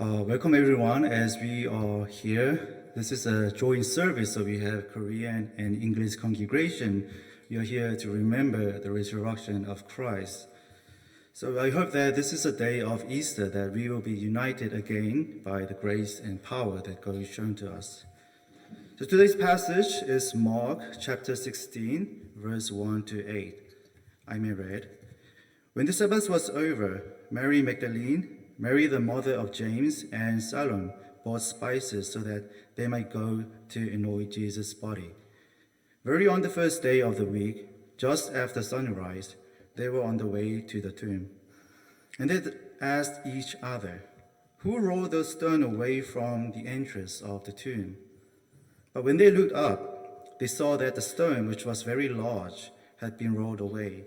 Welcome everyone as we are here. This is a joint service, so we have Korean and English congregation. We are here to remember the resurrection of Christ. So I hope that this is a day of Easter, that we will be united again by the grace and power that God has shown to us. So today's passage is Mark chapter 16, verse 1 to 8. I may read. When the Sabbath was over, Mary Magdalene, Mary, the mother of James, and Salome bought spices so that they might go to anoint Jesus' body. Very on the first day of the week, just after sunrise, they were on the way to the tomb. And they asked each other, "Who rolled the stone away from the entrance of the tomb?" But when they looked up, they saw that the stone, which was very large, had been rolled away.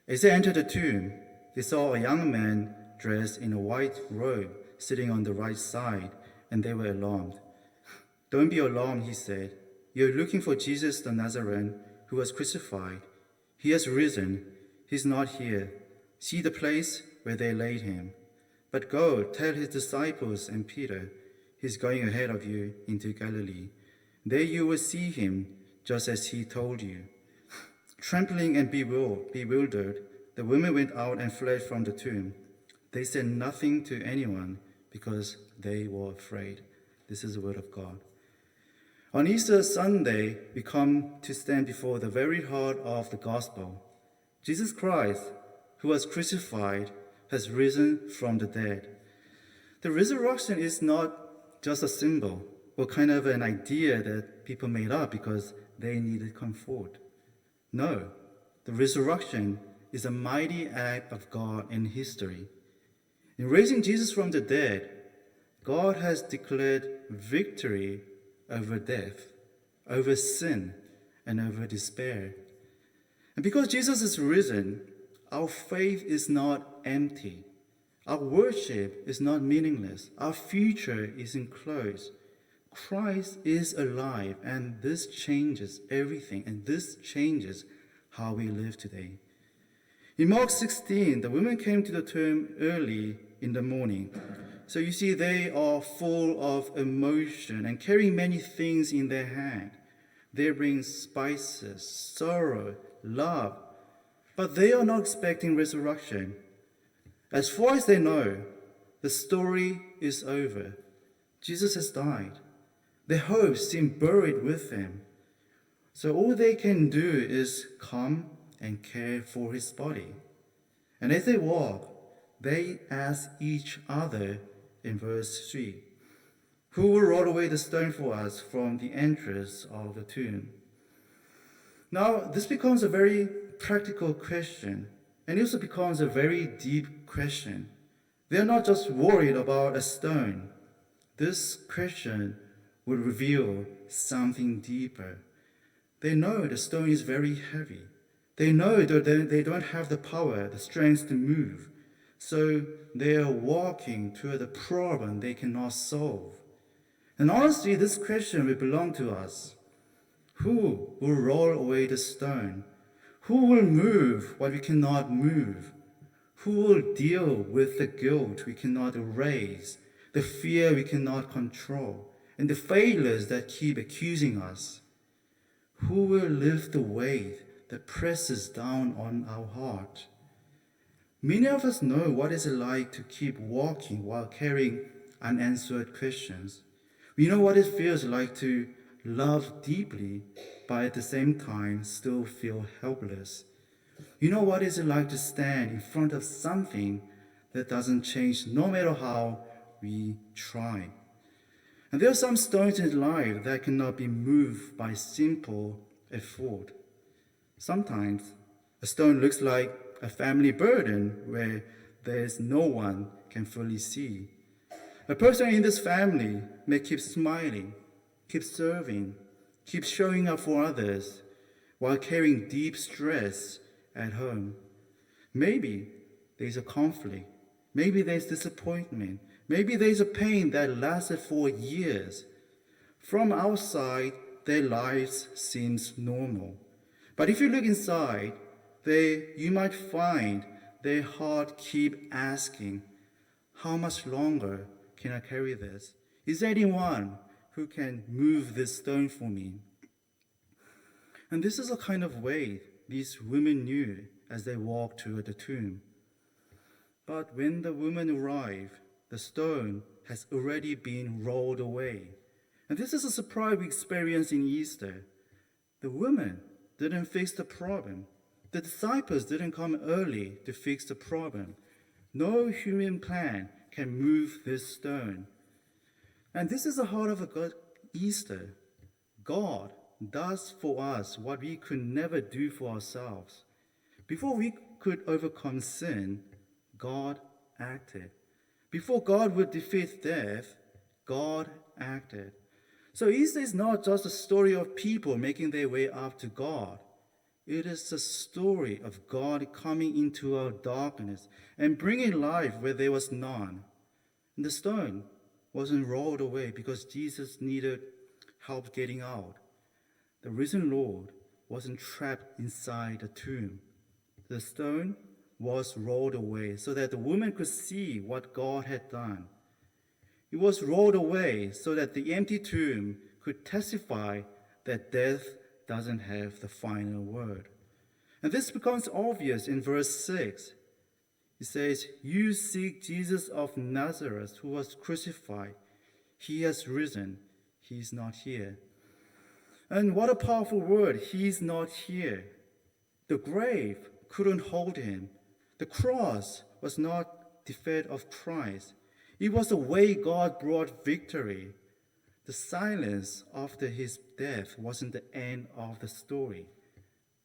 As they entered the tomb, they saw a young man dressed in a white robe, sitting on the right side, and they were alarmed. "Don't be alarmed," he said. "You're looking for Jesus the Nazarene, who was crucified. He has risen. He's not here. See the place where they laid him. But go, tell his disciples and Peter, he's going ahead of you into Galilee. There you will see him, just as he told you." Trembling and bewildered, the women went out and fled from the tomb. They said nothing to anyone because they were afraid. This is the word of God. On Easter Sunday, we come to stand before the very heart of the gospel. Jesus Christ, who was crucified, has risen from the dead. The resurrection is not just a symbol or kind of an idea that people made up because they needed comfort. No, the resurrection is a mighty act of God in history. In raising Jesus from the dead, God has declared victory over death, over sin, and over despair. And because Jesus is risen, our faith is not empty. Our worship is not meaningless. Our future is enclosed. Christ is alive, and this changes everything, and this changes how we live today. In Mark 16, the women came to the tomb early in the morning. So you see, they are full of emotion and carrying many things in their hand. They bring spices, sorrow, love, but they are not expecting resurrection. As far as they know, the story is over. Jesus has died. Their hopes seem buried with him. So all they can do is come and care for his body. And as they walk, they ask each other in verse 3, "Who will roll away the stone for us from the entrance of the tomb?" Now, this becomes a very practical question, and it also becomes a very deep question. They are not just worried about a stone. This question will reveal something deeper. They know the stone is very heavy. They know that they don't have the power, the strength to move. So they are walking toward a problem they cannot solve. And honestly, this question will belong to us. Who will roll away the stone? Who will move what we cannot move? Who will deal with the guilt we cannot erase, the fear we cannot control, and the failures that keep accusing us? Who will lift the weight that presses down on our heart? Many of us know what it's like to keep walking while carrying unanswered questions. We know what it feels like to love deeply, but at the same time still feel helpless. You know what it's like to stand in front of something that doesn't change no matter how we try. And there are some stones in life that cannot be moved by simple effort. Sometimes a stone looks like a family burden where there's no one can fully see. A person in this family may keep smiling, keep serving, keep showing up for others while carrying deep stress at home. Maybe there's a conflict. Maybe there's disappointment. Maybe there's a pain that lasted for years. From outside, their lives seems normal. But if you look inside, you might find their heart keep asking, how much longer cannot carry this. Is there anyone who can move this stone for me?" And this is a kind of way these women knew as they walked toward the tomb. But when the woman arrived, the stone has already been rolled away. And this is a surprise we experience in Easter. The woman didn't fix the problem. The disciples didn't come early to fix the problem. No human plan can move this stone. And this is the heart of a Easter. God does for us what we could never do for ourselves. Before we could overcome sin, God acted. Before God would defeat death, God acted. So Easter is not just a story of people making their way up to God. It is the story of God coming into our darkness and bringing life where there was none. And the stone wasn't rolled away because Jesus needed help getting out. The risen Lord wasn't trapped inside the tomb. The stone was rolled away so that the woman could see what God had done. It was rolled away so that the empty tomb could testify that death doesn't have the final word. And this becomes obvious in verse 6. It says, "You seek Jesus of Nazareth who was crucified. He has risen. He is not here." And what a powerful word, "He is not here." The grave couldn't hold him. The cross was not defeat of Christ. It was the way God brought victory. The silence after his death wasn't the end of the story.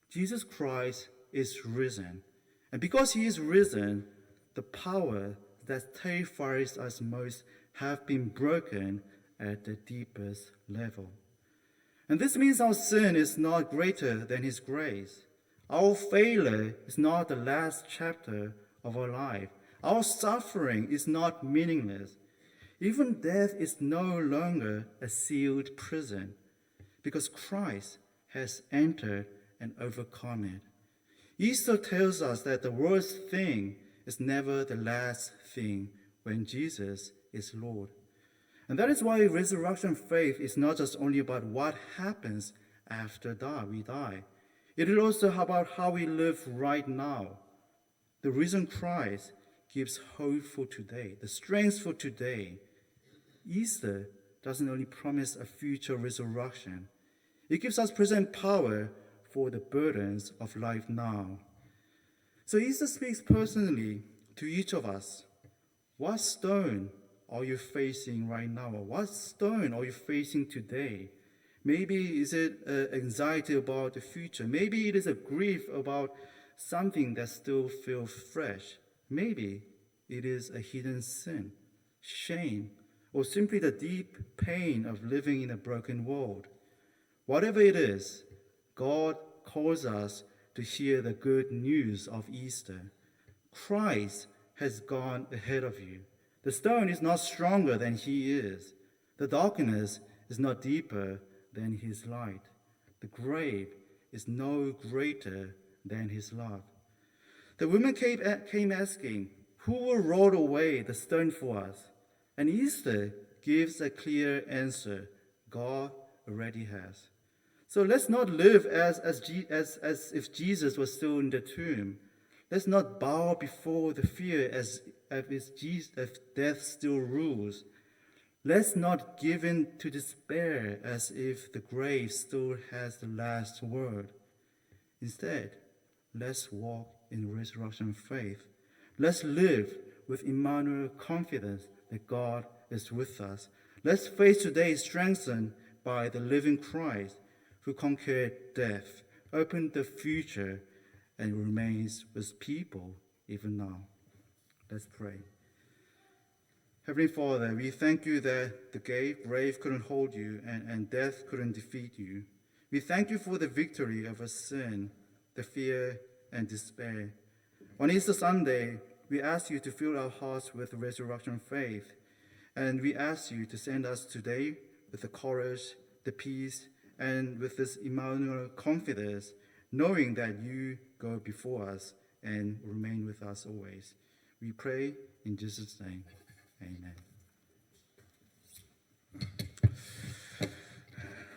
Jesus Christ is risen. And because he is risen, the power that terrifies us most have been broken at the deepest level. And this means our sin is not greater than his grace. Our failure is not the last chapter of our life. Our suffering is not meaningless. Even death is no longer a sealed prison because Christ has entered and overcome it. Easter tells us that the worst thing is never the last thing when Jesus is Lord. And that is why resurrection faith is not just only about what happens after we die. It is also about how we live right now. The risen Christ gives hope for today, the strength for today. Easter doesn't only promise a future resurrection. It gives us present power for the burdens of life now. So Easter speaks personally to each of us. What stone are you facing right now? What stone are you facing today? Maybe is it anxiety about the future? Maybe it is a grief about something that still feels fresh. Maybe it is a hidden sin, shame, or simply the deep pain of living in a broken world. Whatever it is, God calls us to hear the good news of Easter. Christ has gone ahead of you. The stone is not stronger than he is. The darkness is not deeper than his light. The grave is no greater than his love. The woman came asking, "Who will roll away the stone for us?" And Easter gives a clear answer. God already has. So let's not live as if Jesus was still in the tomb. Let's not bow before the fear as if death still rules. Let's not give in to despair as if the grave still has the last word. Instead, let's walk in resurrection faith. Let's live with Emmanuel confidence that God is with us. Let's face today strengthened by the living Christ who conquered death, opened the future, and remains with people even now. Let's pray. Heavenly Father, we thank you that the grave couldn't hold you and death couldn't defeat you. We thank you for the victory over sin, the fear, and despair. On Easter Sunday, we ask you to fill our hearts with resurrection faith, and we ask you to send us today with the courage, the peace, and with this Emmanuel confidence, knowing that you go before us and remain with us always. We pray in Jesus' name. Amen.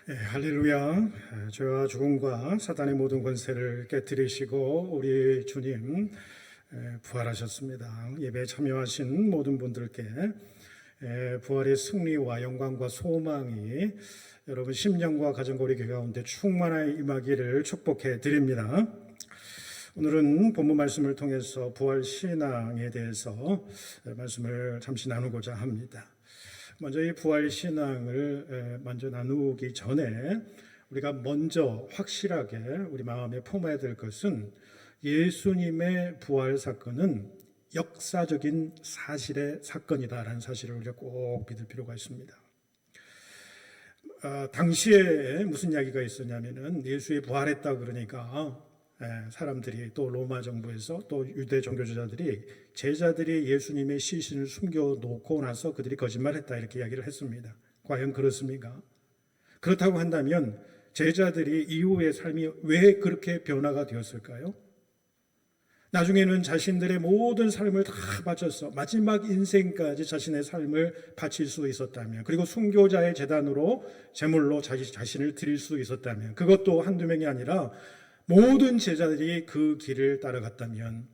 할렐루야. 죄와 죽음과 사단의 모든 권세를 깨뜨리시고 우리 주님 부활하셨습니다. 예배에 참여하신 모든 분들께 부활의 승리와 영광과 소망이 여러분 심령과 가정과 우리 교회 가운데 충만하게 임하기를 축복해 드립니다. 오늘은 본문 말씀을 통해서 부활 신앙에 대해서 말씀을 잠시 나누고자 합니다. 먼저 이 부활 신앙을 먼저 나누기 전에 우리가 먼저 확실하게 우리 마음에 품어야 될 것은 예수님의 부활 사건은 역사적인 사실의 사건이다라는 사실을 우리가 꼭 믿을 필요가 있습니다. 당시에 무슨 이야기가 있었냐면은 예수의 부활했다 그러니까 사람들이 또 로마 정부에서 또 유대 종교주자들이 제자들이 예수님의 시신을 숨겨놓고 나서 그들이 거짓말했다 이렇게 이야기를 했습니다. 과연 그렇습니까? 그렇다고 한다면 제자들이 이후의 삶이 왜 그렇게 변화가 되었을까요? 나중에는 자신들의 모든 삶을 다 바쳐서 마지막 인생까지 자신의 삶을 바칠 수 있었다면, 그리고 순교자의 제단으로 제물로 자신을 드릴 수 있었다면, 그것도 한두 명이 아니라 모든 제자들이 그 길을 따라갔다면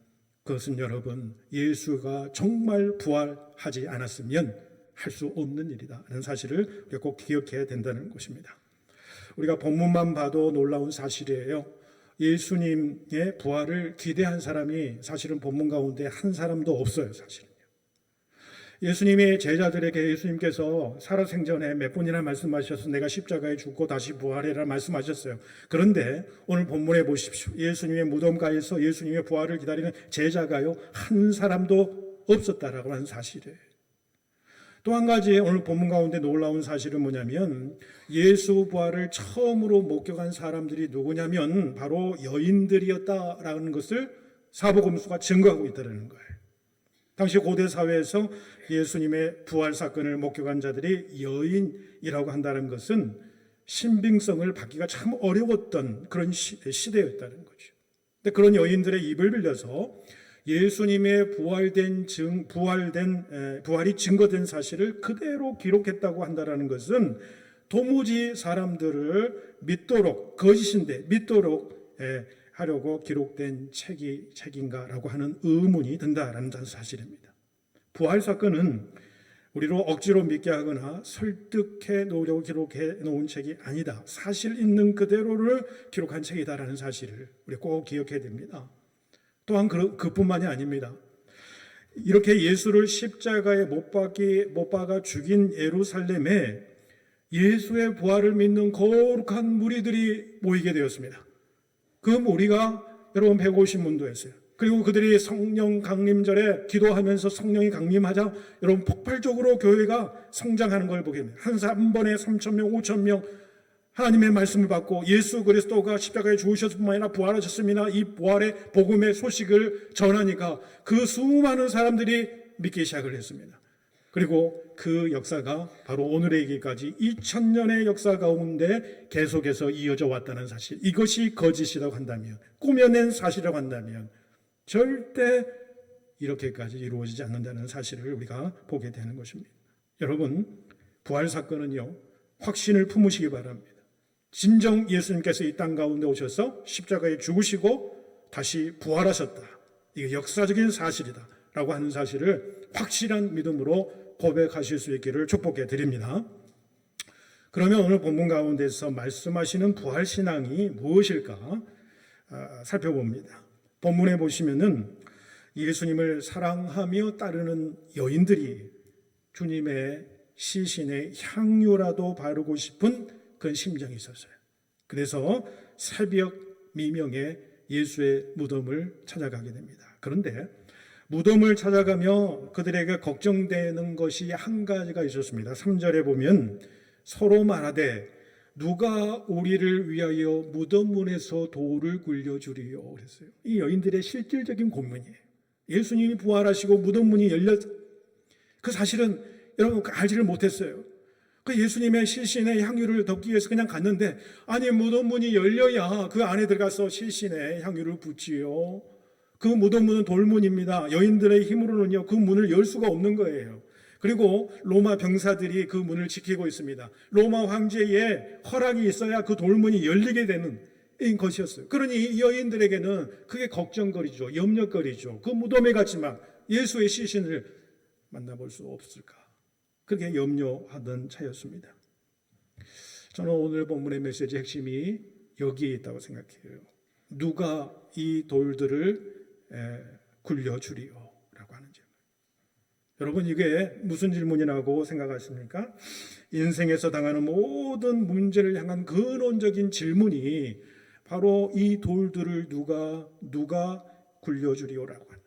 그것은 여러분 예수가 정말 부활하지 않았으면 할 수 없는 일이다 라는 사실을 우리가 꼭 기억해야 된다는 것입니다. 우리가 본문만 봐도 놀라운 사실이에요. 예수님의 부활을 기대한 사람이 사실은 본문 가운데 한 사람도 없어요. 사실은요. 예수님의 제자들에게 예수님께서 살아생전에 몇 번이나 말씀하셔서 내가 십자가에 죽고 다시 부활해라 말씀하셨어요. 그런데 오늘 본문에 보십시오. 예수님의 무덤가에서 예수님의 부활을 기다리는 제자가요 한 사람도 없었다라고 하는 사실이에요. 또 한 가지 오늘 본문 가운데 놀라운 사실은 뭐냐면 예수 부활을 처음으로 목격한 사람들이 누구냐면 바로 여인들이었다라는 것을 사복음서가 증거하고 있다는 거예요. 당시 고대 사회에서 예수님의 부활 사건을 목격한 자들이 여인이라고 한다는 것은 신빙성을 받기가 참 어려웠던 그런 시대였다는 거죠. 근데 그런 여인들의 입을 빌려서 예수님의 부활이 증거된 사실을 그대로 기록했다고 한다는 것은 도무지 사람들을 믿도록, 거짓인데 믿도록 하려고 기록된 책인가라고 하는 의문이 든다라는 사실입니다. 부활 사건은 우리로 억지로 믿게 하거나 설득해 놓으려고 기록해 놓은 책이 아니다. 사실 있는 그대로를 기록한 책이다라는 사실을 우리 꼭 기억해야 됩니다. 또한 그뿐만이 아닙니다. 이렇게 예수를 십자가에 못 박아 죽인 예루살렘에 예수의 부활을 믿는 거룩한 무리들이 모이게 되었습니다. 그 무리가 여러분 150문도였어요. 그리고 그들이 성령 강림절에 기도하면서 성령이 강림하자 여러분 폭발적으로 교회가 성장하는 걸 보게 됩니다. 한 번에 3,000명, 5,000명 하나님의 말씀을 받고 예수 그리스도가 십자가에 죽으셨을 뿐만 아니라 부활하셨습니다. 이 부활의 복음의 소식을 전하니까 그 수많은 사람들이 믿기 시작을 했습니다. 그리고 그 역사가 바로 오늘의 이기까지 2000년의 역사 가운데 계속해서 이어져 왔다는 사실, 이것이 거짓이라고 한다면, 꾸며낸 사실이라고 한다면 절대 이렇게까지 이루어지지 않는다는 사실을 우리가 보게 되는 것입니다. 여러분, 부활 사건은요 확신을 품으시기 바랍니다. 진정 예수님께서 이 땅 가운데 오셔서 십자가에 죽으시고 다시 부활하셨다, 이게 역사적인 사실이다 라고 하는 사실을 확실한 믿음으로 고백하실 수 있기를 축복해 드립니다. 그러면 오늘 본문 가운데서 말씀하시는 부활신앙이 무엇일까 살펴봅니다. 본문에 보시면은 예수님을 사랑하며 따르는 여인들이 주님의 시신에 향유라도 바르고 싶은 그런 심정이 있었어요. 그래서 새벽 미명에 예수의 무덤을 찾아가게 됩니다. 그런데 무덤을 찾아가며 그들에게 걱정되는 것이 한 가지가 있었습니다. 3절에 보면 서로 말하되 누가 우리를 위하여 무덤 문에서 돌을 굴려주리요 그랬어요. 이 여인들의 실질적인 고민이에요. 예수님이 부활하시고 무덤 문이 열렸, 그 사실은 여러분 알지를 못했어요. 그 예수님의 시신에 향유를 덮기 위해서 그냥 갔는데, 아니 무덤 문이 열려야 그 안에 들어가서 시신에 향유를 붓지요. 그 무덤 문은 돌문입니다. 여인들의 힘으로는요 그 문을 열 수가 없는 거예요. 그리고 로마 병사들이 그 문을 지키고 있습니다. 로마 황제의 허락이 있어야 그 돌문이 열리게 되는 것이었어요. 그러니 이 여인들에게는 그게 걱정거리죠. 염려거리죠. 그 무덤에 갔지만 예수의 시신을 만나볼 수 없을까? 그렇게 염려하던 차였습니다. 저는 오늘 본문의 메시지 핵심이 여기에 있다고 생각해요. 누가 이 돌들을 굴려주리요? 라고 하는 질문. 여러분, 이게 무슨 질문이라고 생각하십니까? 인생에서 당하는 모든 문제를 향한 근원적인 질문이 바로 이 돌들을 누가 굴려주리요라고 하는.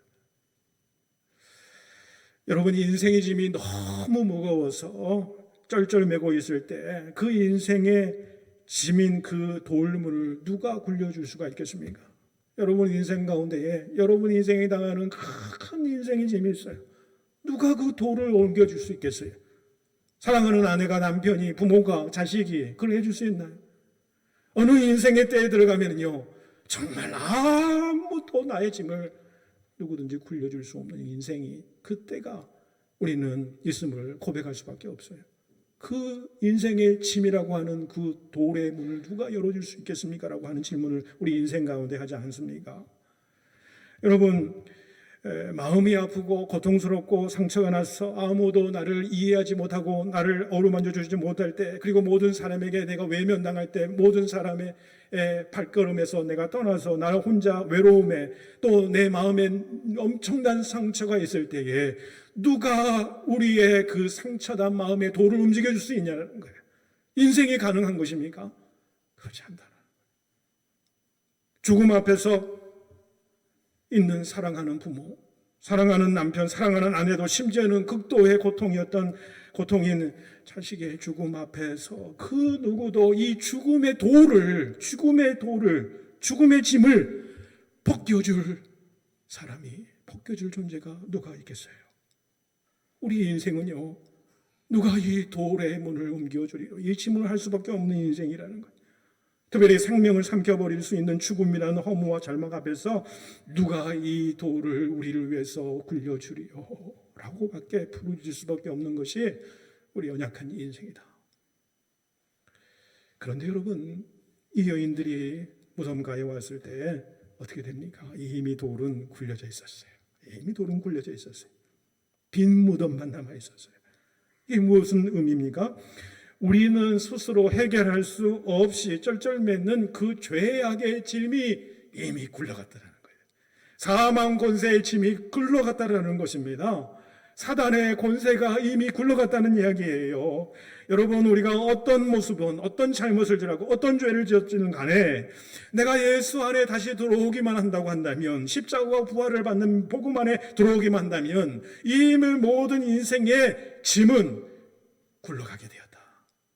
여러분, 인생의 짐이 너무 무거워서 쩔쩔매고 있을 때 그 인생의 짐인 그 돌문을 누가 굴려줄 수가 있겠습니까? 여러분 인생 가운데에 여러분 인생에 당하는 큰 인생의 짐이 있어요. 누가 그 돌을 옮겨줄 수 있겠어요? 사랑하는 아내가, 남편이, 부모가, 자식이 그걸 해줄 수 있나요? 어느 인생의 때에 들어가면요, 정말 아무도 나의 짐을 누구든지 굴려줄 수 없는 인생이, 그때가 우리는 있음을 고백할 수밖에 없어요. 그 인생의 짐이라고 하는 그 돌의 문을 누가 열어줄 수 있겠습니까? 라고 하는 질문을 우리 인생 가운데 하지 않습니까? 여러분, 마음이 아프고 고통스럽고 상처가 나서 아무도 나를 이해하지 못하고 나를 어루만져 주지 못할 때, 그리고 모든 사람에게 내가 외면당할 때, 모든 사람의 발걸음에서 내가 떠나서 나 혼자 외로움에, 또 내 마음에 엄청난 상처가 있을 때에 누가 우리의 그 상처단 마음의 돌을 움직여줄 수 있냐는 거예요. 인생이 가능한 것입니까? 그렇지 않다. 죽음 앞에서 있는 사랑하는 부모, 사랑하는 남편, 사랑하는 아내도, 심지어는 극도의 고통인 자식의 죽음 앞에서 그 누구도 이 죽음의 짐을 벗겨줄 사람이, 벗겨줄 존재가 누가 있겠어요? 우리 인생은요, 누가 이 돌의 문을 옮겨주리요? 이 짐을 할 수밖에 없는 인생이라는 거예요. 특별히 생명을 삼켜버릴 수 있는 죽음이라는 허무와 절망 앞에서 누가 이 돌을 우리를 위해서 굴려주리요? 라고밖에 부르질 수밖에 없는 것이 우리 연약한 인생이다. 그런데 여러분, 이 여인들이 무덤가에 왔을 때 어떻게 됩니까? 이미 돌은 굴려져 있었어요. 빈 무덤만 남아 있었어요. 이게 무슨 의미입니까? 우리는 스스로 해결할 수 없이 쩔쩔매는 그 죄악의 짐이 이미 굴러갔다는 거예요. 사망 권세의 짐이 굴러갔다는 것입니다. 사단의 권세가 이미 굴러갔다는 이야기예요. 여러분, 우리가 어떤 모습은, 어떤 잘못을 지라고, 어떤 죄를 지었지는 간에 내가 예수 안에 다시 들어오기만 한다고 한다면, 십자가와 부활을 받는 복음 안에 들어오기만 한다면 이미 모든 인생의 짐은 굴러가게 되었다.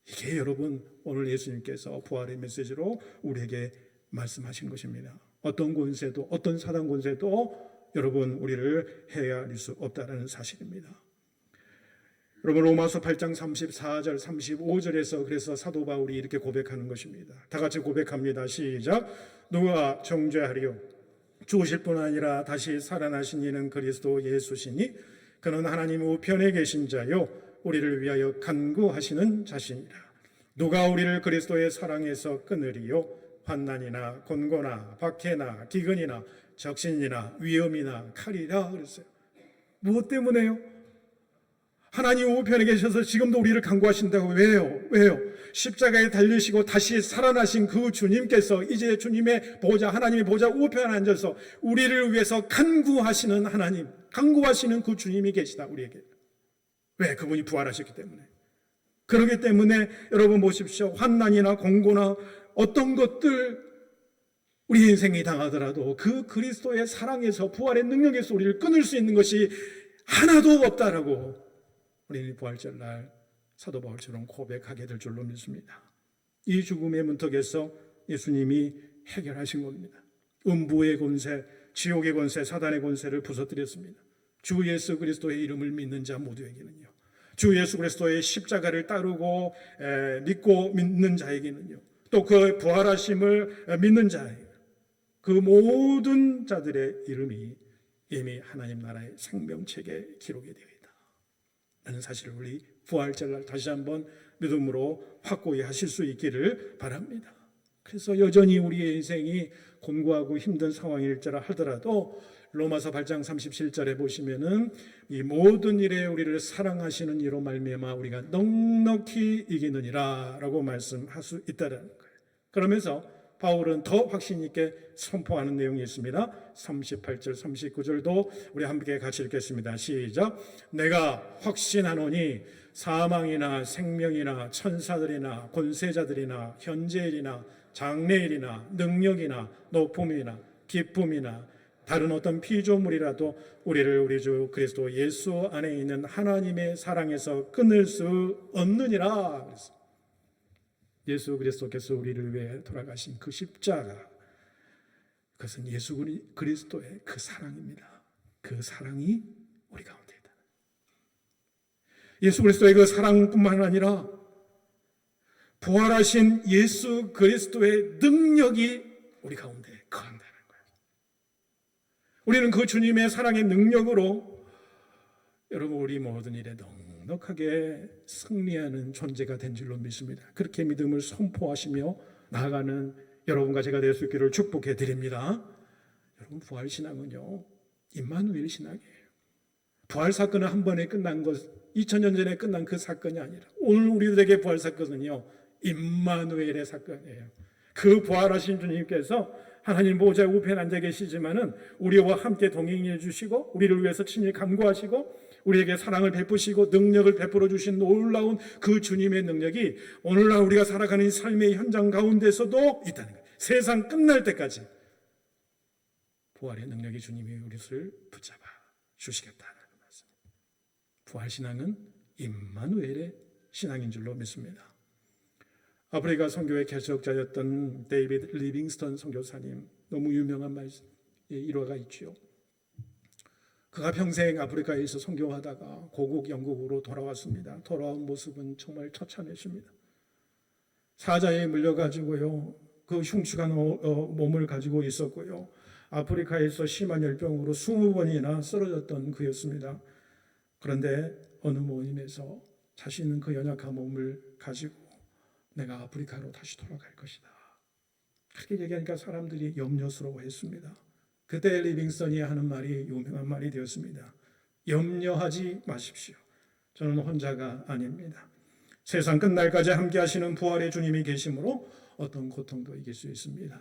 이게 여러분 오늘 예수님께서 부활의 메시지로 우리에게 말씀하신 것입니다. 어떤 권세도, 어떤 사단 권세도 여러분 우리를 헤아릴 수 없다는 사실입니다. 여러분, 로마서 8장 34절 35절에서 그래서 사도 바울이 이렇게 고백하는 것입니다. 다 같이 고백합니다. 시작. 누가 정죄하리요? 죽으실 뿐 아니라 다시 살아나신 이는 그리스도 예수시니 그는 하나님 우편에 계신 자요 우리를 위하여 간구하시는 자시니라. 누가 우리를 그리스도의 사랑에서 끊으리요? 환난이나 곤고나 박해나 기근이나 적신이나 위험이나 칼이라 그랬어요. 무엇 때문에요? 하나님 우편에 계셔서 지금도 우리를 간구하신다고. 왜요? 십자가에 달리시고 다시 살아나신 그 주님께서 이제 주님의 보좌, 하나님의 보좌 우편에 앉아서 우리를 위해서 간구하시는 하나님, 간구하시는 그 주님이 계시다 우리에게. 왜? 그분이 부활하셨기 때문에. 그렇기 때문에 여러분 보십시오. 환난이나 공고나 어떤 것들 우리 인생이 당하더라도 그 그리스도의 사랑에서, 부활의 능력에서 우리를 끊을 수 있는 것이 하나도 없다라고 우리는 부활절 날 사도 바울처럼 고백하게 될 줄로 믿습니다. 이 죽음의 문턱에서 예수님이 해결하신 겁니다. 음부의 권세, 지옥의 권세, 사단의 권세를 부서뜨렸습니다. 주 예수 그리스도의 이름을 믿는 자 모두에게는요, 주 예수 그리스도의 십자가를 따르고 믿고 믿는 자에게는요, 또 그 부활하심을 믿는 자에게, 그 모든 자들의 이름이 이미 하나님 나라의 생명책에 기록이 되어 있다. 사실을 우리 부활절 다시 한번 믿음으로 확고히 하실 수 있기를 바랍니다. 그래서 여전히 우리의 인생이 곤고하고 힘든 상황일지라 하더라도 로마서 8장 37절에 보시면은 이 모든 일에 우리를 사랑하시는 이로 말미암아 우리가 넉넉히 이기느니라라고 말씀할 수 있다는 거예요. 그러면서 바울은 더 확신 있게 선포하는 내용이 있습니다. 38절 39절도 우리 함께 같이 읽겠습니다. 시작. 내가 확신하노니 사망이나 생명이나 천사들이나 권세자들이나 현재일이나 장래일이나 능력이나 높음이나 기쁨이나 다른 어떤 피조물이라도 우리를 우리 주 그리스도 예수 안에 있는 하나님의 사랑에서 끊을 수 없느니라. 그래서 예수 그리스도께서 우리를 위해 돌아가신 그 십자가, 그것은 예수 그리스도의 그 사랑입니다. 그 사랑이 우리 가운데 있다. 예수 그리스도의 그 사랑뿐만 아니라 부활하신 예수 그리스도의 능력이 우리 가운데 거한다는 거예요. 우리는 그 주님의 사랑의 능력으로 여러분 우리 모든 일에 넉넉하게 승리하는 존재가 된 줄로 믿습니다. 그렇게 믿음을 선포하시며 나아가는 여러분과 제가 될 수 있기를 축복해 드립니다. 여러분 부활 신앙은요 임마누엘 신앙이에요. 부활 사건은 한 번에 끝난 것, 2000년 전에 끝난 그 사건이 아니라 오늘 우리들에게 부활 사건은요 임마누엘의 사건이에요. 그 부활하신 주님께서 하나님 보좌 우편에 앉아 계시지만은 우리와 함께 동행해 주시고 우리를 위해서 친히 간구하시고 우리에게 사랑을 베푸시고 능력을 베풀어 주신 놀라운 그 주님의 능력이 오늘날 우리가 살아가는 삶의 현장 가운데서도 있다는 거예요. 세상 끝날 때까지 부활의 능력이 주님이 우리를 붙잡아 주시겠다는 말씀입니다. 부활 신앙은 임마누엘의 신앙인 줄로 믿습니다. 아프리카 선교의 개척자였던 데이비드 리빙스턴 선교사님, 너무 유명한 말씀 일화가 있죠. 그가 평생 아프리카에서 선교하다가 고국 영국으로 돌아왔습니다. 돌아온 모습은 정말 처참했습니다. 사자에 물려가지고요, 그 흉측한 몸을 가지고 있었고요, 아프리카에서 심한 열병으로 20번이나 쓰러졌던 그였습니다. 그런데 어느 모임에서 자신은 그 연약한 몸을 가지고 내가 아프리카로 다시 돌아갈 것이다, 그렇게 얘기하니까 사람들이 염려스러워했습니다. 그때 리빙스턴이 하는 말이 유명한 말이 되었습니다. 염려하지 마십시오. 저는 혼자가 아닙니다. 세상 끝날까지 함께 하시는 부활의 주님이 계심으로 어떤 고통도 이길 수 있습니다.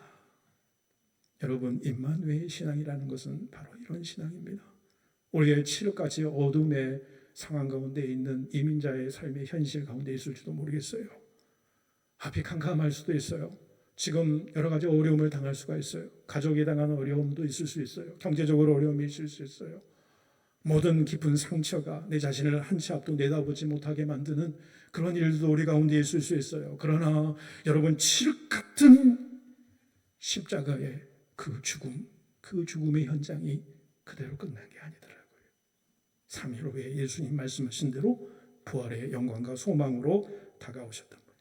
여러분, 임마누엘 신앙이라는 것은 바로 이런 신앙입니다. 우리의 칠흑같이 어둠의 상황 가운데 있는 이민자의 삶의 현실 가운데 있을지도 모르겠어요. 앞이 캄캄할 수도 있어요. 지금 여러 가지 어려움을 당할 수가 있어요. 가족이 당하는 어려움도 있을 수 있어요. 경제적으로 어려움이 있을 수 있어요. 모든 깊은 상처가 내 자신을 한 치 앞도 내다보지 못하게 만드는 그런 일도 우리 가운데 있을 수 있어요. 그러나 여러분, 칠흑 같은 십자가의 그 죽음, 그 죽음의 현장이 그대로 끝난 게 아니더라고요. 3일 후에 예수님 말씀하신 대로 부활의 영광과 소망으로 다가오셨던 분.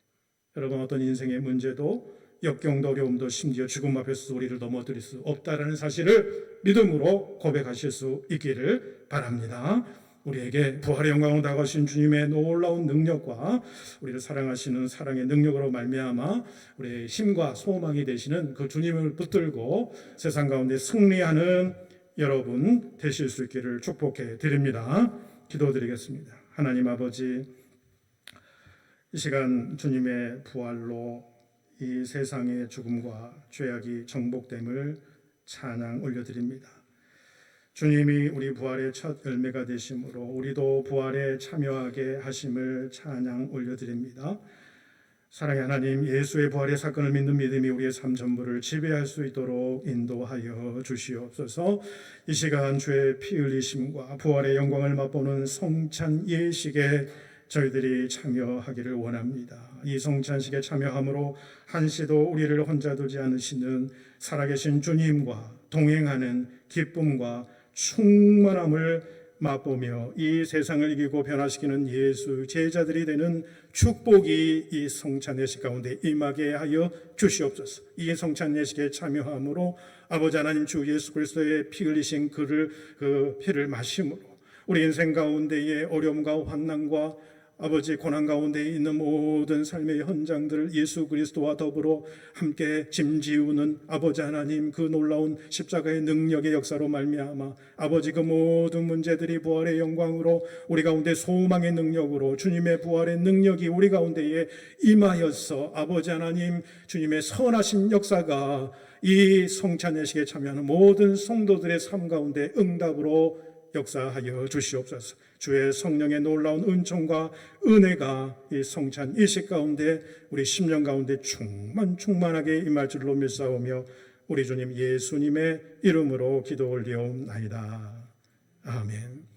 여러분, 어떤 인생의 문제도 역경도 어려움도 심지어 죽음 앞에서 우리를 넘어뜨릴 수 없다라는 사실을 믿음으로 고백하실 수 있기를 바랍니다. 우리에게 부활의 영광으로 다가오신 주님의 놀라운 능력과 우리를 사랑하시는 사랑의 능력으로 말미암아 우리의 힘과 소망이 되시는 그 주님을 붙들고 세상 가운데 승리하는 여러분 되실 수 있기를 축복해 드립니다. 기도드리겠습니다. 하나님 아버지, 이 시간 주님의 부활로 이 세상의 죽음과 죄악이 정복됨을 찬양 올려드립니다. 주님이 우리 부활의 첫 열매가 되심으로 우리도 부활에 참여하게 하심을 찬양 올려드립니다. 사랑의 하나님, 예수의 부활의 사건을 믿는 믿음이 우리의 삶 전부를 지배할 수 있도록 인도하여 주시옵소서. 이 시간 주의 피 흘리심과 부활의 영광을 맛보는 성찬 예식에 저희들이 참여하기를 원합니다. 이 성찬식에 참여함으로 한시도 우리를 혼자 두지 않으시는 살아계신 주님과 동행하는 기쁨과 충만함을 맛보며 이 세상을 이기고 변화시키는 예수 제자들이 되는 축복이 이 성찬 예식 가운데 임하게 하여 주시옵소서. 이 성찬 예식에 참여함으로 아버지 하나님 주 예수 그리스도의 피 흘리신 그 피를 마심으로 우리 인생 가운데의 어려움과 환난과 아버지 고난 가운데 있는 모든 삶의 현장들을 예수 그리스도와 더불어 함께 짐지우는 아버지 하나님, 그 놀라운 십자가의 능력의 역사로 말미암아 아버지 그 모든 문제들이 부활의 영광으로 우리 가운데 소망의 능력으로 주님의 부활의 능력이 우리 가운데에 임하여서 아버지 하나님 주님의 선하신 역사가 이 성찬 예식에 참여하는 모든 성도들의 삶 가운데 응답으로 역사하여 주시옵소서. 주의 성령의 놀라운 은총과 은혜가 이 성찬 예식 가운데 우리 심령 가운데 충만하게 임할 줄로 믿사오며 우리 주님 예수님의 이름으로 기도 올리옵나이다. 아멘.